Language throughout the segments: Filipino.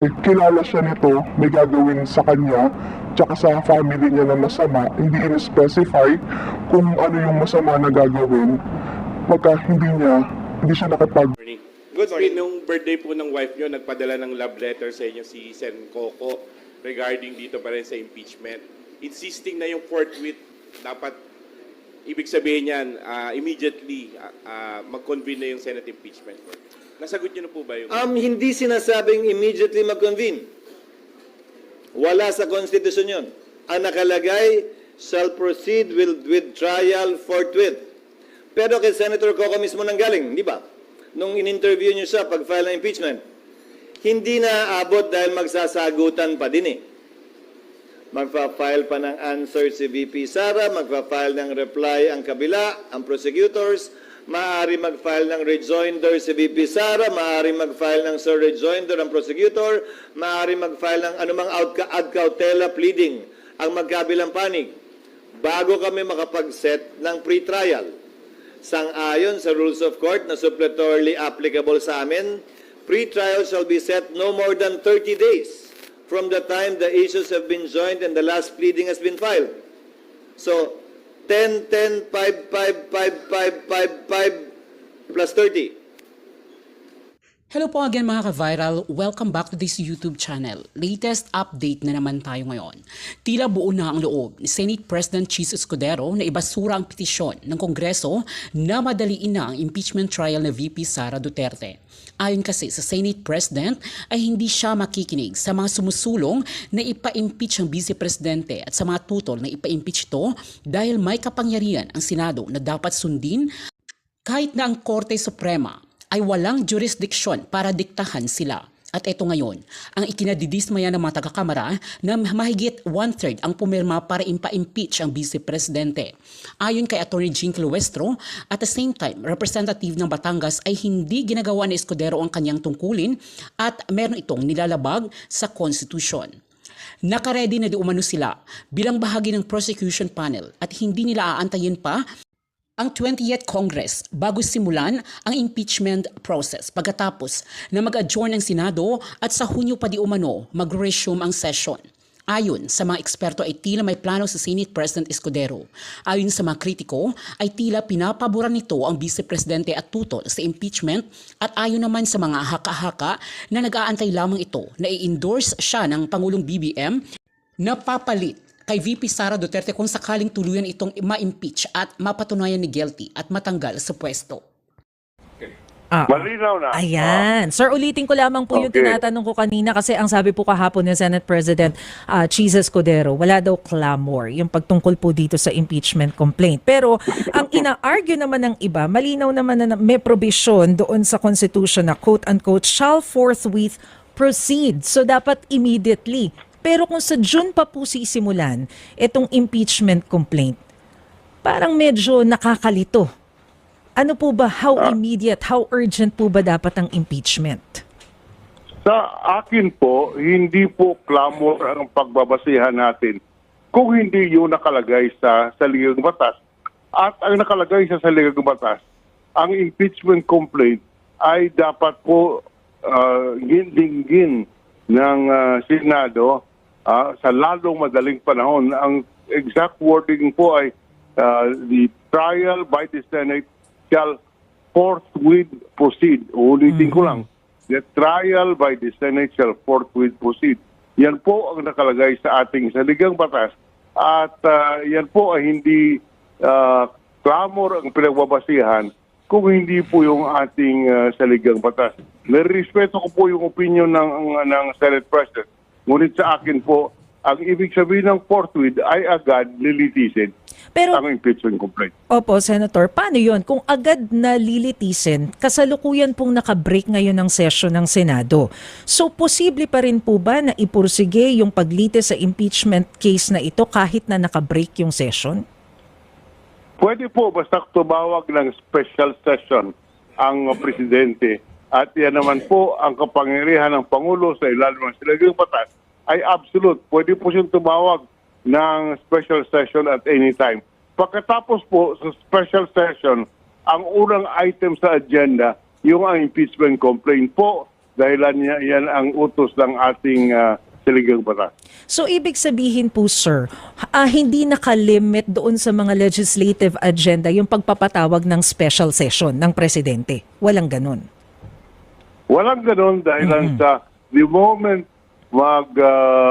kilala siya nito, may gagawin sa kanya, tsaka sa family niya na masama, hindi in-specify kung ano yung masama na gagawin pagka hindi siya nakapag. Good morning. Nung birthday po ng wife nyo, nagpadala ng love letter sa inyo si Sen Coco regarding dito pa rin sa impeachment. Insisting na yung forthwith, dapat ibig sabihin yan, immediately mag-convene na yung Senate impeachment court. Nasagot nyo na po ba yung... Hindi sinasabing immediately mag-convene. Wala sa Constitution yun. Ang nakalagay, shall proceed with trial forthwith. Pero kay Senator Coco mismo nanggaling, di ba? Nung in-interview niyo siya pag-file ng impeachment, hindi na aabot dahil magsasagutan pa din eh. Magpa-file pa ng answer si VP Sara, magpa-file ng reply ang kabila, ang prosecutors, maaari mag-file ng rejoinder si VP Sara, maaari mag-file ng sir rejoinder ang prosecutor, maaari mag-file ng anumang ad cautela pleading ang magkabilang panig bago kami makapag-set ng pre-trial. Sang-ayon sa rules of court na suppletorily applicable sa amin, pre-trial shall be set no more than 30 days from the time the issues have been joined and the last pleading has been filed. So, 10, 10, 5, 5, 5, 5, 5, 5, plus 30. Hello po again mga ka-viral, welcome back to this YouTube channel. Latest update na naman tayo ngayon. Tila buo na ang loob ni Senate President Chis Escudero na ibasura ang petisyon ng Kongreso na madaliin na ang impeachment trial na VP Sara Duterte. Ayon kasi sa Senate President ay hindi siya makikinig sa mga sumusulong na ipa-impeach ang Vice Presidente at sa mga tutol na ipa-impeach ito dahil may kapangyarihan ang Senado na dapat sundin kahit na ang Korte Suprema ay walang jurisdiction para diktahan sila. At eto ngayon, ang ikinadidismaya ng mga taga-kamara na mahigit 1/3 ang pumirma para impa-impeach ang Vice Presidente. Ayon kay Atty. Jing Cloestro, at the same time, representative ng Batangas ay hindi ginagawa ni Escudero ang kanyang tungkulin at meron itong nilalabag sa konstitusyon. Nakaredy na di umano sila bilang bahagi ng prosecution panel at hindi nila aantayin pa ang 20th Congress bago simulan ang impeachment process pagkatapos na mag-adjourn ang Senado at sa Hunyo pa di umano mag-resume ang session. Ayon sa mga eksperto ay tila may plano sa Senate President Escudero. Ayon sa mga kritiko ay tila pinapaboran nito ang Vice Presidente at tutol sa impeachment at ayon naman sa mga haka-haka na nag-aantay lamang ito na i-endorse siya ng Pangulong BBM na papalit kay VP Sara Duterte kung sakaling tuluyan itong ma-impeach at mapatunayan ni guilty at matanggal sa pwesto. Malinaw na. Ayan. Sir, ulitin ko lamang po yung tinatanong ko kanina kasi ang sabi po kahapon ng Senate President Chis Escudero, wala daw clamor yung pagtungkol po dito sa impeachment complaint. Pero ang ina-argue naman ng iba, malinaw naman na may provision doon sa Constitution na quote-unquote shall forthwith proceed. So dapat immediately. Pero kung sa June pa po sisimulan itong impeachment complaint, parang medyo nakakalito. Ano po ba, how immediate, how urgent po ba dapat ang impeachment? Sa akin po, hindi po clamor ang pagbabasihan natin kung hindi yun nakalagay sa saligang batas. At ang nakalagay sa saligang batas, ang impeachment complaint ay dapat po gindinggin ng Senado sa lalong madaling panahon. Ang exact wording po ay the trial by the Senate shall forthwith proceed. Ulitin ko lang, the trial by the Senate shall forthwith proceed. Yan po ang nakalagay sa ating saligang batas at yan po ay hindi clamor ang pinagbabasihan kung hindi po yung ating saligang batas. Nirespeto ko po yung opinion ng Senate President. Ngunit sa akin po, ang ibig sabihin ng forthwith ay agad lilitisin ang impeachment complaint. Opo, Senator, paano yun? Kung agad na lilitisin, kasalukuyan pong nakabreak ngayon ng session ng Senado. So, posible pa rin po ba na ipursige yung paglitis sa impeachment case na ito kahit na nakabreak yung session? Pwede po, basta tumawag ng special session ang Presidente. At yan naman po ang kapangyarihan ng Pangulo sa ilalim ng saligang batas ay absolute. Pwede po siyang tumawag ng special session at any time. Pagkatapos po sa special session, ang unang item sa agenda, yung ang impeachment complaint po dahilan yan ang utos ng ating saligang batas. So ibig sabihin po sir, hindi nakalimit doon sa mga legislative agenda yung pagpapatawag ng special session ng presidente. Walang ganun. Walang ganun dahilan sa the moment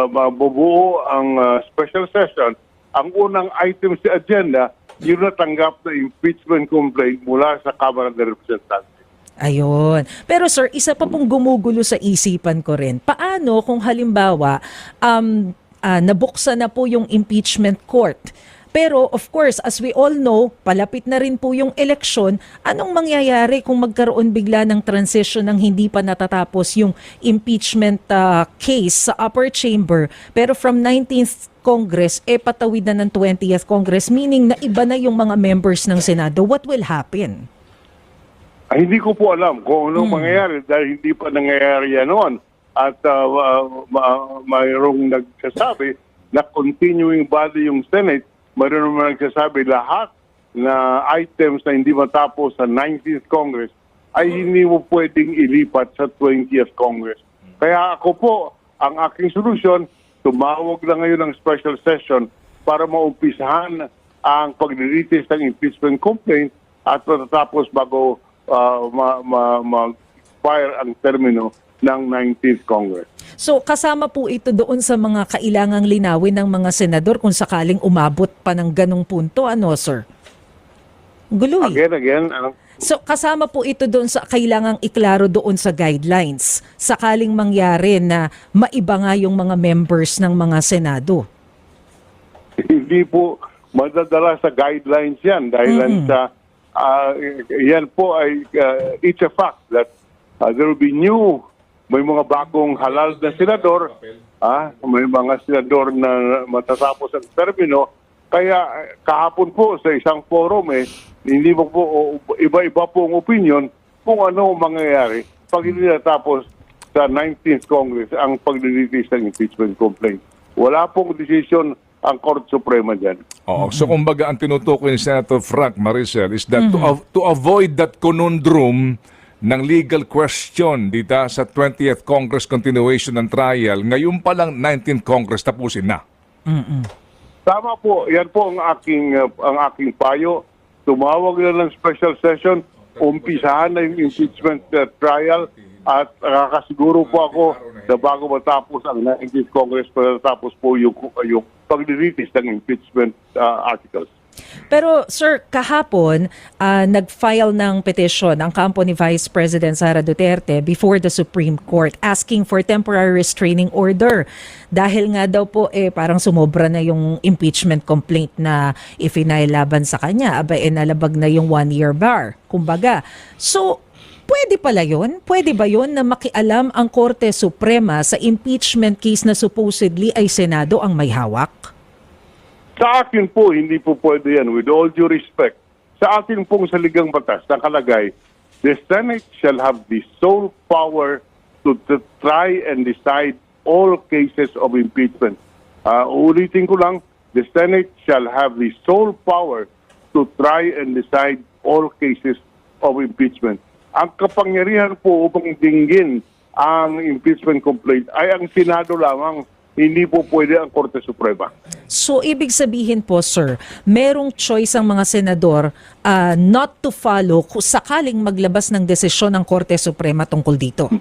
mabubuo ang special session, ang unang item sa agenda, yung natanggap na impeachment complaint mula sa Kamara ng Representantes. Ayun. Pero sir, isa pa pong gumugulo sa isipan ko rin. Paano kung halimbawa nabuksan na po yung impeachment court? Pero of course, as we all know, palapit na rin po yung eleksyon. Anong mangyayari kung magkaroon bigla ng transition ng hindi pa natatapos yung impeachment case sa upper chamber, pero from 19th Congress, patawid na ng 20th Congress, meaning na iba na yung mga members ng Senado. What will happen? Ay, hindi ko po alam kung anong mangyayari dahil hindi pa nangyayari yan noon. At mayroong nagsasabi na continuing body yung Senate, mayroong naman nagsasabi lahat na items na hindi matapos sa 19th Congress ay hindi mo pwedeng ilipat sa 20th Congress. Kaya ako po, ang aking solusyon, tumawag lang ngayon ng special session para maumpisahan ang paglilitis ng impeachment complaint at matatapos bago mag-fire ang termino ng 19th Congress. So kasama po ito doon sa mga kailangang linawin ng mga senador kung sakaling umabot pa ng ganong punto, ano sir? Gulo eh. Again, ano? So kasama po ito doon sa kailangang iklaro doon sa guidelines sakaling mangyari na maiba nga yung mga members ng mga senado. Hindi po madadala sa guidelines yan dahil sa yan po ay it's a fact that there will be may mga bagong halal na senador, may mga senador na matatapos ang termino. Kaya kahapon po sa isang forum hindi mo po iba-iba po ang opinion kung ano ang mangyayari pag hindi natapos sa 19th Congress ang paglilitis ng impeachment complaint. Wala pong decision ang Korte Suprema dyan. Oo. So kumbaga ang tinutukoy ni Senator Frank Maricel is that to avoid that conundrum ng legal question dito sa 20th Congress continuation ng trial, ngayon pa lang 19th Congress tapusin na. Tama po. Yan po ang aking payo. Tumawag na ng special session, umpisahan na yung impeachment trial at nakakasiguro po ako na bago matapos ang 19th Congress, matapos po yung paglilitis ng impeachment articles. Pero sir, kahapon, nag-file ng petition ang kampo ni Vice President Sara Duterte before the Supreme Court asking for temporary restraining order. Dahil nga daw po parang sumobra na yung impeachment complaint na ifinailaban sa kanya. Nalabag na yung 1-year bar. Kumbaga. So, pwede pala yun? Pwede ba yun na makialam ang Korte Suprema sa impeachment case na supposedly ay Senado ang may hawak? Sa akin po, hindi po pwede yan. With all due respect, sa atin pong saligang batas, nakalagay, the Senate shall have the sole power to try and decide all cases of impeachment. Ulitin ko lang, the Senate shall have the sole power to try and decide all cases of impeachment. Ang kapangyarihan po upang dinggin ang impeachment complaint ay ang Senado lamang. Hindi po pwede ang Korte Suprema. So, ibig sabihin po, sir, merong choice ang mga senador not to follow kung sakaling maglabas ng desisyon ng Korte Suprema tungkol dito.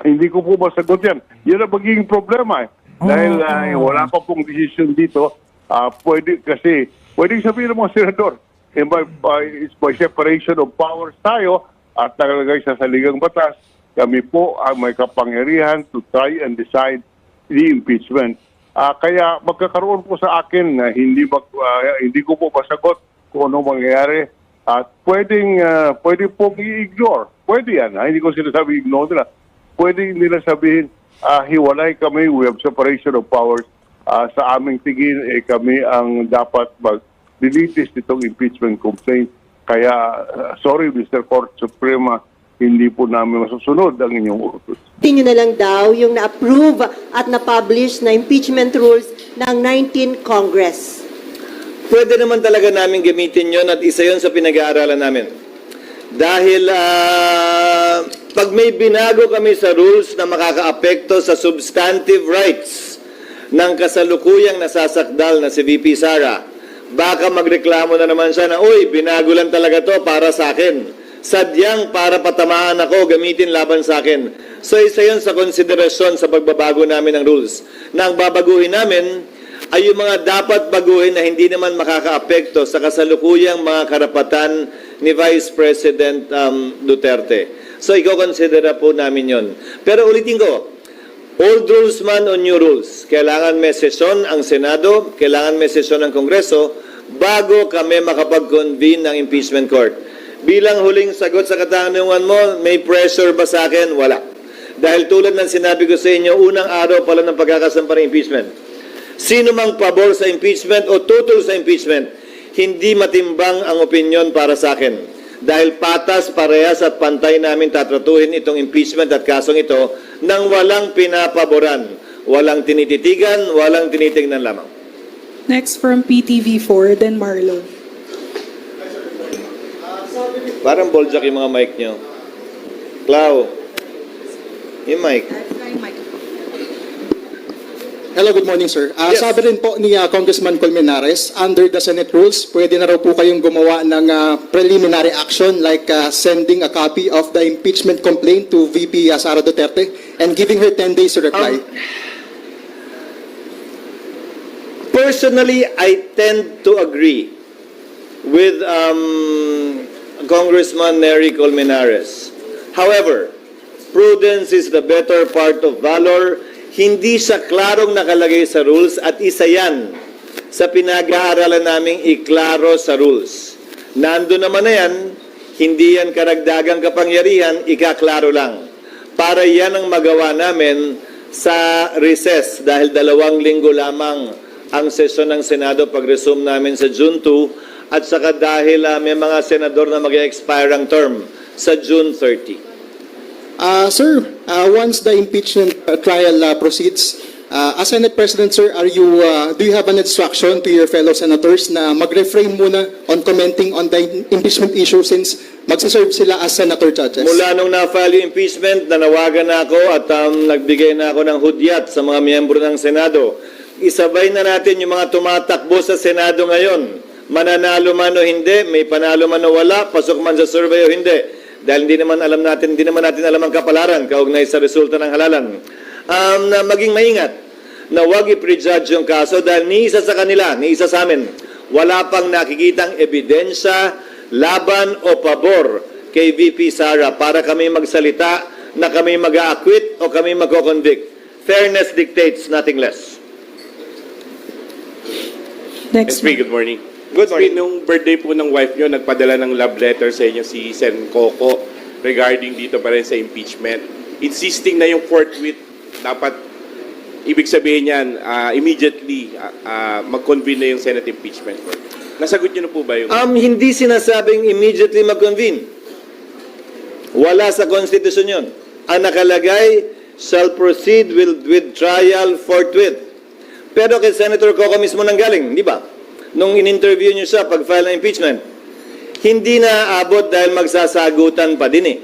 Hindi ko po masagot yan. Yan ang magiging problema. Dahil wala pa pong decision dito. Pwede sabihin ng mga senador, by separation of powers tayo at nakalagay sa saligang batas, kami po ang may kapangyarihan to try and decide the impeachment. Kaya magkakaroon po sa akin na hindi ko po masagot kung ano mangyayari at pwede po i-ignore. Pwede yan. Hindi ko sinasabi ignore nila. Pwede nila sabihin, hiwalay kami, we have separation of powers. Sa aming tingin, kami ang dapat mag-delitis nitong impeachment complaint. Kaya, sorry Mr. Court Suprema, hindi po namin masusunod ang inyong utos. Continue na lang daw yung na-approve at na-publish na impeachment rules ng 19th Congress. Pwede naman talaga namin gamitin yon at isa yon sa pinag-aaralan namin. Dahil Pag may binago kami sa rules na makakaapekto sa substantive rights ng kasalukuyang nasasakdal na si VP Sara, baka magreklamo na naman siya na, uy, binago lang talaga to para sa akin. Sadyang para patamaan ako, gamitin laban sa akin. So isa yun sa konsiderasyon sa pagbabago namin ng rules. Na ang babaguhin namin ay yung mga dapat baguhin na hindi naman makakaapekto sa kasalukuyang mga karapatan ni Vice President Duterte. So i-consider po namin yon. Pero ulitin ko, old rules man o new rules, kailangan may sesyon ang Senado, kailangan may sesyon ang Kongreso bago kami makapag-convene ng impeachment court. Bilang huling sagot sa katanungan mo, may pressure ba sa akin? Wala. Dahil tulad ng sinabi ko sa inyo, unang araw pala ng pagkakasampa ng impeachment, sino mang pabor sa impeachment o tutol sa impeachment, hindi matimbang ang opinion para sa akin. Dahil patas, parehas at pantay namin tatratuhin itong impeachment at kasong ito nang walang pinapaboran, walang tinititigan, walang tinitingnan lamang. Next from PTV4, then Marlo. Parang boljak yung mga mic nyo. Clau, yung mic. Hello, good morning, sir. Yes. Sabi rin po ni Congressman Colmenares, under the Senate rules, pwede na raw po kayong gumawa ng preliminary action like sending a copy of the impeachment complaint to VP Sara Duterte and giving her 10 days to reply. Personally, I tend to agree with Congressman Nery Colmenares. However, prudence is the better part of valor. Hindi siya klarong nakalagay sa rules at isa yan sa pinag-aaralan naming iklaro sa rules. Nando naman na yan, hindi yan karagdagang kapangyarihan, ikaklaro lang. Para yan ang magawa namin sa recess dahil 2 linggo lamang ang sesyon ng Senado pag-resume namin sa June 2 at saka dahil may mga senador na mag-expire ang term sa June 30. Sir, once the impeachment trial proceeds, as Senate President, sir, do you have an instruction to your fellow senators na mag-refrain muna on commenting on the impeachment issue since magsaserve sila as senator judges? Mula nung na-file yung impeachment, nanawagan na ako at nagbigay na ako ng hudyat sa mga miyembro ng Senado. Isabay na natin yung mga tumatakbo sa Senado ngayon. Mananalo man o hindi, may panalo man o wala, pasok man sa survey o hindi. Dahil hindi naman natin alam ang kapalaran kaugnay sa resulta ng halalan. Na maging maingat na huwag i-prejudge yung kaso dahil ni isa sa kanila, ni isa sa amin, wala pang nakikitang ebidensya, laban o pabor kay VP Sara para kami magsalita na kami mag-a-acquit o kami mag-convict. Fairness dictates nothing less. Next. SP, good morning. Good morning. Nung birthday po ng wife nyo, nagpadala ng love letter sa inyo si Sen Coco regarding dito pa rin sa impeachment. Insisting na yung forthwith, dapat, ibig sabihin yan, immediately mag-convene na yung Senate impeachment court. Nasagot nyo na po ba yung... Hindi sinasabing immediately mag-convene. Wala sa konstitusyon yun. Ang nakalagay, shall proceed with trial forthwith. Pero kay Senator Coco mismo nanggaling, di ba? Nung in-interview niyo siya pag-file ng impeachment, hindi na aabot dahil magsasagutan pa din eh.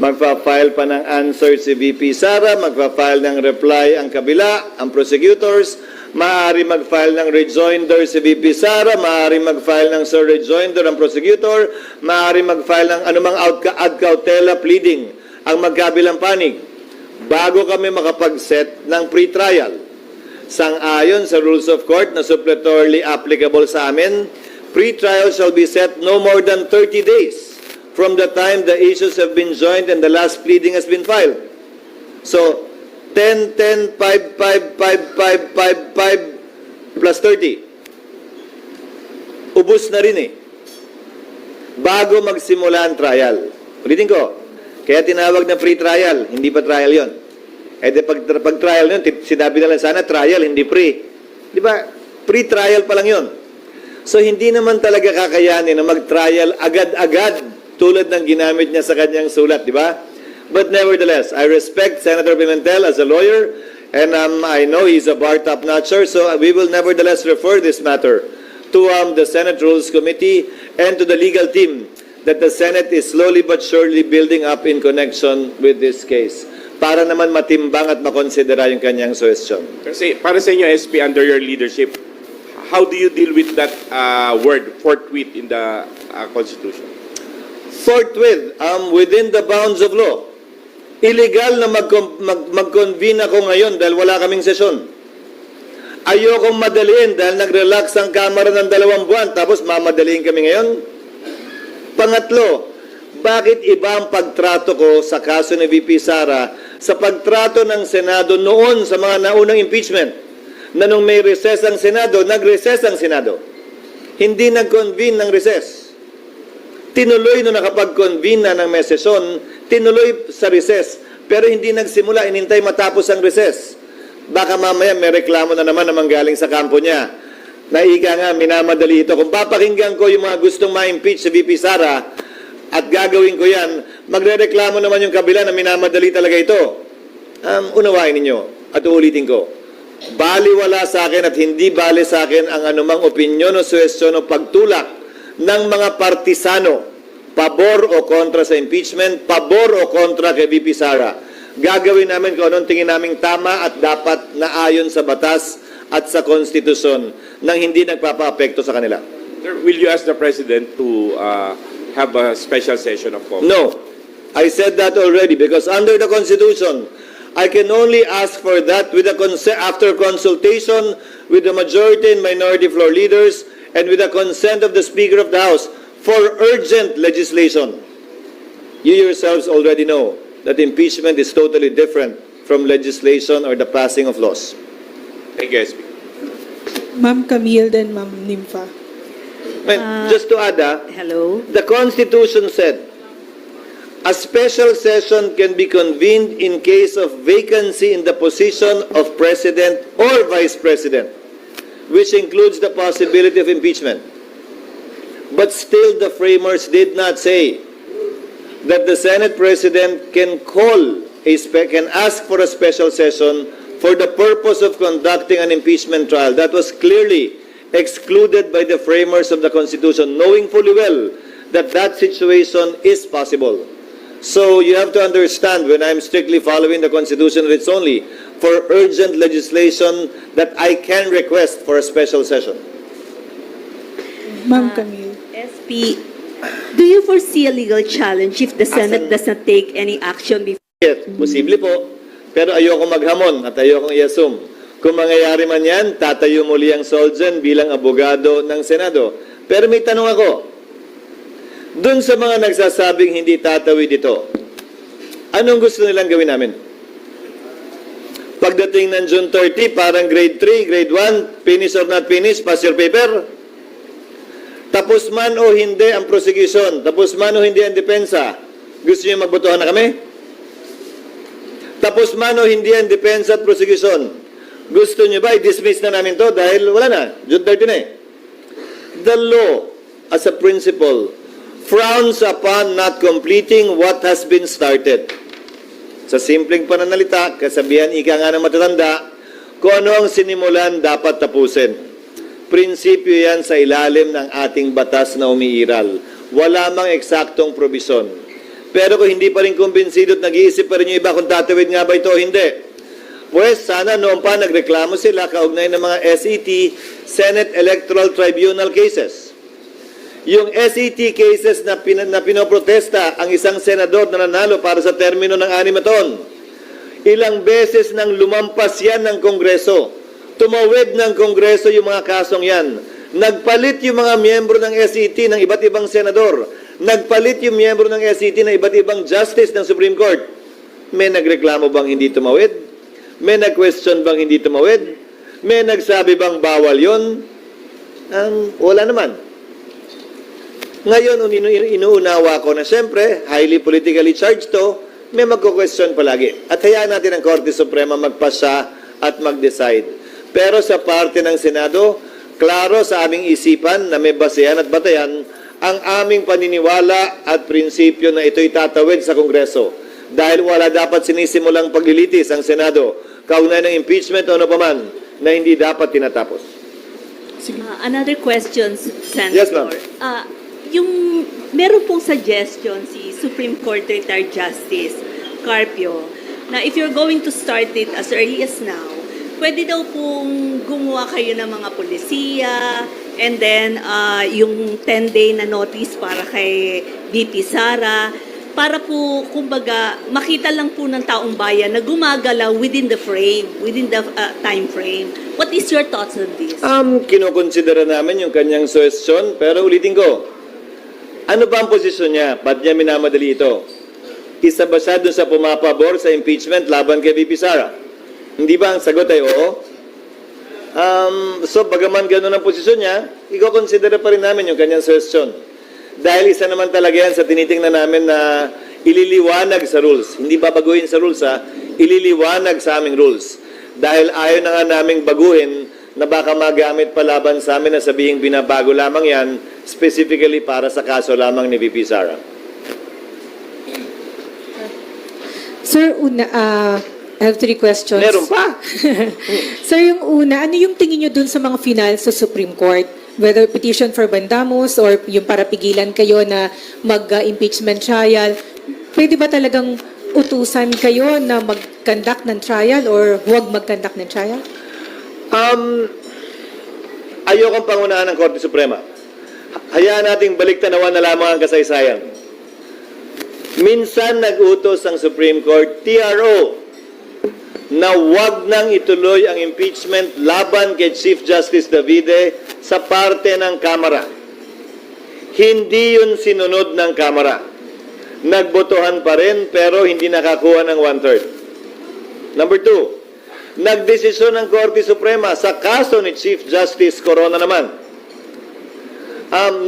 Magpa-file pa ng answer si VP Sara, magpa-file ng reply ang kabila, ang prosecutors, maaari mag-file ng rejoinder si VP Sara, maaari mag-file ng sir rejoinder ang prosecutor, maaari mag-file ng anumang ad cautela pleading ang magkabilang panig bago kami makapag-set ng pre-trial. Sang-ayon sa rules of court na suppletorily applicable sa amin, pre-trial shall be set no more than 30 days from the time the issues have been joined and the last pleading has been filed. So, 10, 10, 5, 5, 5, 5, 5, 5, plus 30. Ubus na rin eh. Bago magsimula ang trial. Ulitin ko, kaya tinawag na pre-trial, hindi pa trial yon. Eh di pag trial yun, sinabi na lang sana trial, hindi pre. Di ba? Pre-trial pa lang yun. So hindi naman talaga kakayanin na mag-trial agad-agad tulad ng ginamit niya sa kanyang sulat, di ba? But nevertheless, I respect Senator Pimentel as a lawyer and I know he's a bar top-notcher, so we will nevertheless refer this matter to the Senate Rules Committee and to the legal team that the Senate is slowly but surely building up in connection with this case para naman matimbang at makonsidera yung kanyang suggestion. Kasi para sa inyo, SP, under your leadership, how do you deal with that word, forthwith, in the Constitution? Forthwith, within the bounds of law. Illegal na mag-convene ako ngayon dahil wala kaming sesyon. Ayokong madaliin dahil nag-relax ang Kamara ng 2 buwan tapos mamadaliin kami ngayon. Pangatlo, bakit iba ang pagtrato ko sa kaso ni VP Sara sa pagtrato ng Senado noon sa mga naunang impeachment? Na nung may recess ang Senado, nag-recess ang Senado. Hindi nag-convene ng recess. Tinuloy nung nakapag-convene na ng may sesyon, tinuloy sa recess. Pero hindi nagsimula, inintay matapos ang recess. Baka mamaya may reklamo na naman manggaling sa kampo niya. Naika nga, minamadali ito. Kung papakinggan ko yung mga gustong ma-impeach si VP Sara at gagawin ko yan, magre-reklamo naman yung kabila na minamadali talaga ito. Unawain ninyo at uulitin ko. Baliwala sa akin at hindi bali sa akin ang anumang opinyon o suwestyon o pagtulak ng mga partisano, pabor o kontra sa impeachment, pabor o kontra kay VP Sara. Gagawin namin kung anong tingin naming tama at dapat na ayon sa batas at sa konstitusyon nang hindi nagpapa-apekto sa kanila. Sir, will you ask the President to have a special session of Congress? No. I said that already because under the Constitution, I can only ask for that with after consultation with the majority and minority floor leaders and with the consent of the Speaker of the House for urgent legislation. You yourselves already know that impeachment is totally different from legislation or the passing of laws. Thank you, SP. Ma'am Camille, then Ma'am Nympha. Just to add, Hello. the Constitution said, a special session can be convened in case of vacancy in the position of President or Vice President, which includes the possibility of impeachment. But still, the framers did not say that the Senate President can can ask for a special session for the purpose of conducting an impeachment trial. That was clearly excluded by the framers of the Constitution, knowing fully well that that situation is possible. So you have to understand, when I'm strictly following the Constitution, it's only for urgent legislation that I can request for a special session. Ma'am Camille. SP, do you foresee a legal challenge if the Senate does not take any action before? Yes, posible po. Pero ayoko maghamon at ayokong i-assume. Kung mangyayari man yan, tatayo muli ang Solzen bilang abogado ng Senado. Pero may tanong ako. Doon sa mga nagsasabing hindi tatawid ito, anong gusto nilang gawin namin? Pagdating ng June 30, parang grade 3, grade 1, finish or not finish, pass your paper. Tapos man o hindi ang prosecution, tapos man o hindi ang depensa, gusto niyo magbotohan na kami? Tapos man o hindi ang depensa at prosecution, gusto niyo ba i-dismiss na namin to dahil wala na, June 30 na eh. The law, as a principle, frowns upon not completing what has been started. Sa simpleng pananalita, kasabihan ika nga ng matatanda, kung ano ang sinimulan dapat tapusin. Prinsipyo yan sa ilalim ng ating batas na umiiral. Wala mang eksaktong probisyon. Pero kung hindi pa rin kumbinsido at nag-iisip pa rin yung iba kung tatawid nga ba ito o hindi, pues sana noon pa nagreklamo sila kaugnay ng mga SET, Senate Electoral Tribunal cases. Yung SET cases na pinoprotesta ang isang senador na nanalo para sa termino ng 6 na taon. Ilang beses nang lumampas yan ng Kongreso. Tumawid ng Kongreso yung mga kasong yan. Nagpalit yung mga miyembro ng SET ng iba't ibang senador. Nagpalit yung miyembro ng SET ng iba't ibang justice ng Supreme Court. May nagreklamo bang hindi tumawid? May nag-question bang hindi tumawid? May nagsabi bang bawal yun? Wala naman. Ngayon, inuunawa ko na siyempre, highly politically charged to, may magko-question palagi. At hayaan natin ang Korte Suprema magpasya at mag-decide. Pero sa parte ng Senado, klaro sa aming isipan na may basehan at batayan ang aming paniniwala at prinsipyo na ito'y tatawid sa Kongreso. Dahil wala dapat sinisimulang paglilitis ang Senado, kaugnay ng impeachment o ano paman na hindi dapat tinatapos. Another question, Senator. Yes, ma'am. meron pong suggestion si Supreme Court Retired Justice Carpio na if you're going to start it as early as now, pwede daw pong gumawa kayo ng mga polisiya and then yung 10-day na notice para kay VP Sara para po, kumbaga, makita lang po ng taong bayan na gumagalaw within the frame, within the time frame. What is your thoughts on this? Kinokonsidera namin yung kanyang suggestion, pero ulitin ko, ano ba ang posisyon niya? Ba't niya minamadali ito? Isa ba siya dun sa pumapabor sa impeachment laban kay VP Sara? Hindi ba ang sagot ay oo? So, bagaman ganun ang posisyon niya, i-consider pa rin namin yung kanyang suggestion. Dahil isa naman talaga yan sa tinitingnan namin na ililiwanag sa rules. Hindi babaguhin sa rules, ililiwanag sa aming rules. Dahil ayaw na nga naming baguhin na baka magamit palaban sa amin na sabihing binabago lamang yan specifically para sa kaso lamang ni VP Sara. Sir, I have 3 questions. Meron pa? Sir, yung una, ano yung tingin nyo dun sa mga final sa Supreme Court? Whether petition for mandamus or yung para pigilan kayo na mag-impeachment trial, pwede ba talagang utusan kayo na mag-conduct ng trial or huwag mag-conduct ng trial? Ayokong pangunahan ng Korte Suprema. Hayaan nating baliktanawan na lamang ang kasaysayan. Minsan nag-utos ang Supreme Court, TRO, na wag nang ituloy ang impeachment laban kay Chief Justice Davide sa parte ng Kamara. Hindi yun sinunod ng Kamara. Nagbotohan pa rin pero hindi nakakuha ng 1/3. Number 2, nagdesisyon ng Korte Suprema sa kaso ni Chief Justice Corona naman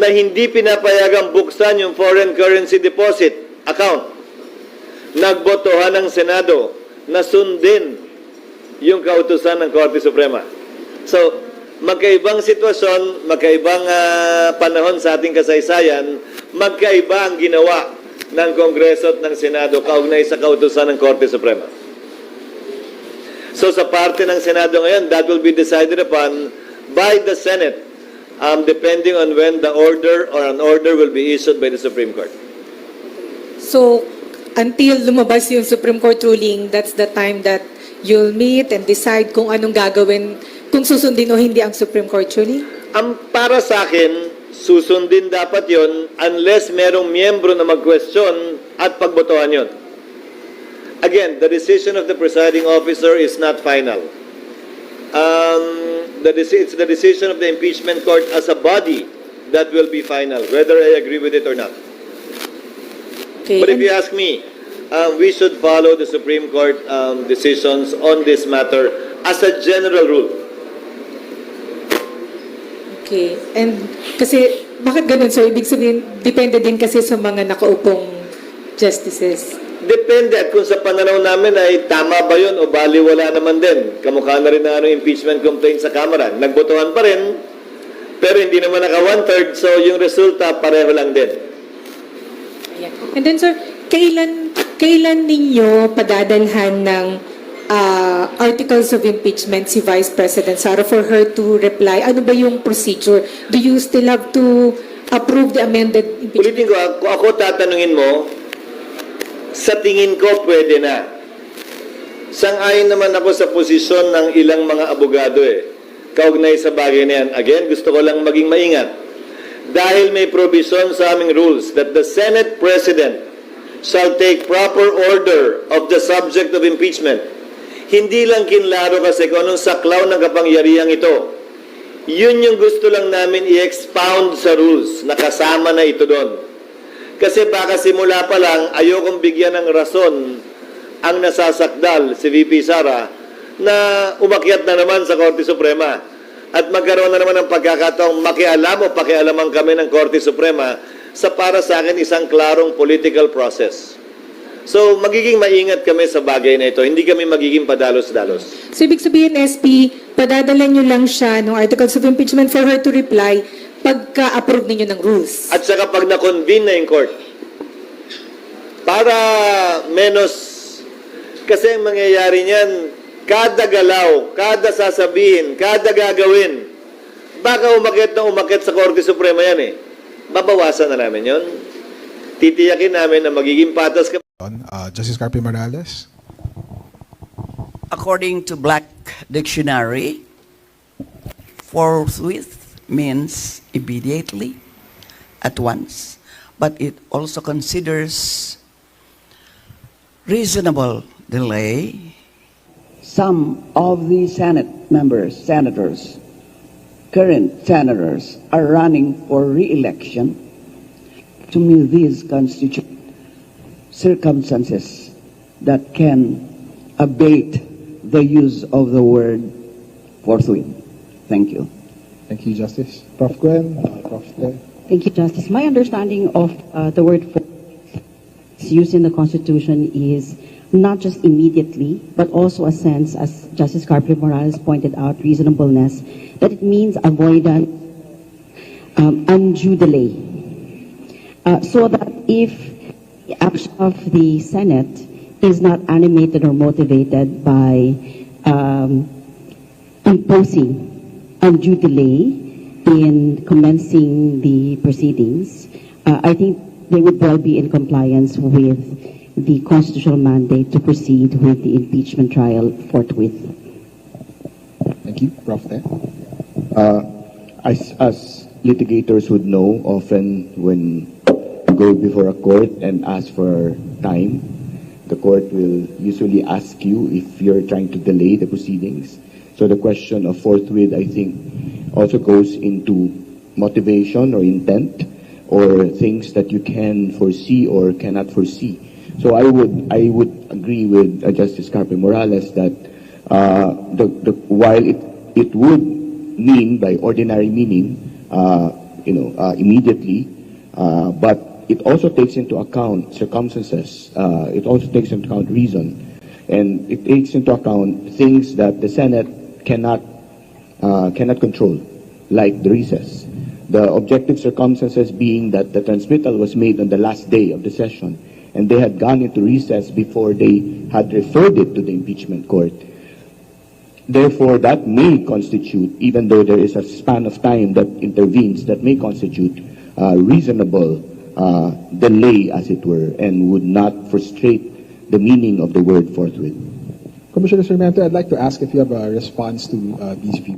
na hindi pinapayagang buksan yung foreign currency deposit account. Nagbotohan ng Senado na sundin yung kautusan ng Korte Suprema. So, magkaibang sitwasyon, magkaibang panahon sa ating kasaysayan, magkaiba ang ginawa ng Kongreso at ng Senado kaugnay sa kautusan ng Korte Suprema. So, sa parte ng Senado ngayon, that will be decided upon by the Senate, depending on when the order or an order will be issued by the Supreme Court. So, until lumabas yung Supreme Court ruling, that's the time that you'll meet and decide kung anong gagawin, kung susundin o hindi ang Supreme Court ruling? Para sa akin, susundin dapat yon unless merong miyembro na mag-question at pagbotohan yon. Again, the decision of the presiding officer is not final. It's the decision of the impeachment court as a body that will be final, whether I agree with it or not. Okay. But if you ask me, we should follow the Supreme Court decisions on this matter as a general rule. Okay. And kasi, bakit ganun? So, ibig sabihin, depende din kasi sa mga nakaupong justices. Depende at kung sa pananaw namin ay tama ba yun o baliwala naman din. Kamukha na rin na impeachment complaint sa Kamara. Nagbotohan pa rin, pero hindi naman naka 1/3, so yung resulta pareho lang din. Ayan. And then, sir, kailan ninyo padadalhan ng articles of impeachment si Vice President Sara for her to reply? Ano ba yung procedure? Do you still have to approve the amended impeachment? Ulitin ko, ako tatanungin mo, sa tingin ko pwede na. Sang-ayon naman ako sa posisyon ng ilang mga abogado kaugnay sa bagay na yan. Again, gusto ko lang maging maingat. Dahil may provision sa aming rules that the Senate President shall take proper order of the subject of impeachment. Hindi lang kinlaro kasi kung anong saklaw ng kapangyarihang ito. Yun yung gusto lang namin i-expound sa rules, nakasama na ito doon. Kasi baka simula pa lang, ayokong bigyan ng rason ang nasasakdal si VP Sara na umakyat na naman sa Korte Suprema. At magkaroon na naman ng pagkakataong makialam o pakialaman kami ng Korte Suprema sa para sa akin isang klarong political process. So, magiging maingat kami sa bagay na ito. Hindi kami magiging padalos-dalos. So, ibig sabihin, SP, padadala nyo lang siya ng articles of impeachment for her to reply pagka-approve ninyo ng rules. At saka pag na-convene na yung court. Para menos, kasi ang mangyayari niyan, kada galaw, kada sasabihin, kada gagawin, baka umakit na umakit sa Korte Suprema yan babawasan na namin yon. Titiyakin namin na magiging patas kami. Justice Carpio Morales. According to Black Dictionary, forthwith means immediately, at once, but it also considers reasonable delay. Some of the senators, current senators, are running for re-election. To me, these constitute circumstances that can abate the use of the word forthwith. Thank you. Thank you, Justice. Prof. Gwen, Prof. Ted. Thank you, Justice. My understanding of the word forthwith used in the Constitution is not just immediately, but also a sense, as Justice Carpio Morales pointed out, reasonableness, that it means avoidance, undue delay. So that if the action of the Senate is not animated or motivated by imposing undue delay in commencing the proceedings, I think they would well be in compliance with the constitutional mandate to proceed with the impeachment trial forthwith. Thank you, Prof. Ted. As litigators would know, often when you go before a court and ask for time, the court will usually ask you if you're trying to delay the proceedings. So the question of forthwith, I think, also goes into motivation or intent or things that you can foresee or cannot foresee. So I would agree with Justice Carpio Morales that while it would mean by ordinary meaning, immediately, but it also takes into account circumstances. It also takes into account reason, and it takes into account things that the Senate cannot control, like the recess. The objective circumstances being that the transmittal was made on the last day of the session, and they had gone into recess before they had referred it to the impeachment court. Therefore, that may constitute, even though there is a span of time that intervenes, that may constitute reasonable delay, as it were, and would not frustrate the meaning of the word forthwith. Commissioner Sarmiento, I'd like to ask if you have a response to these views.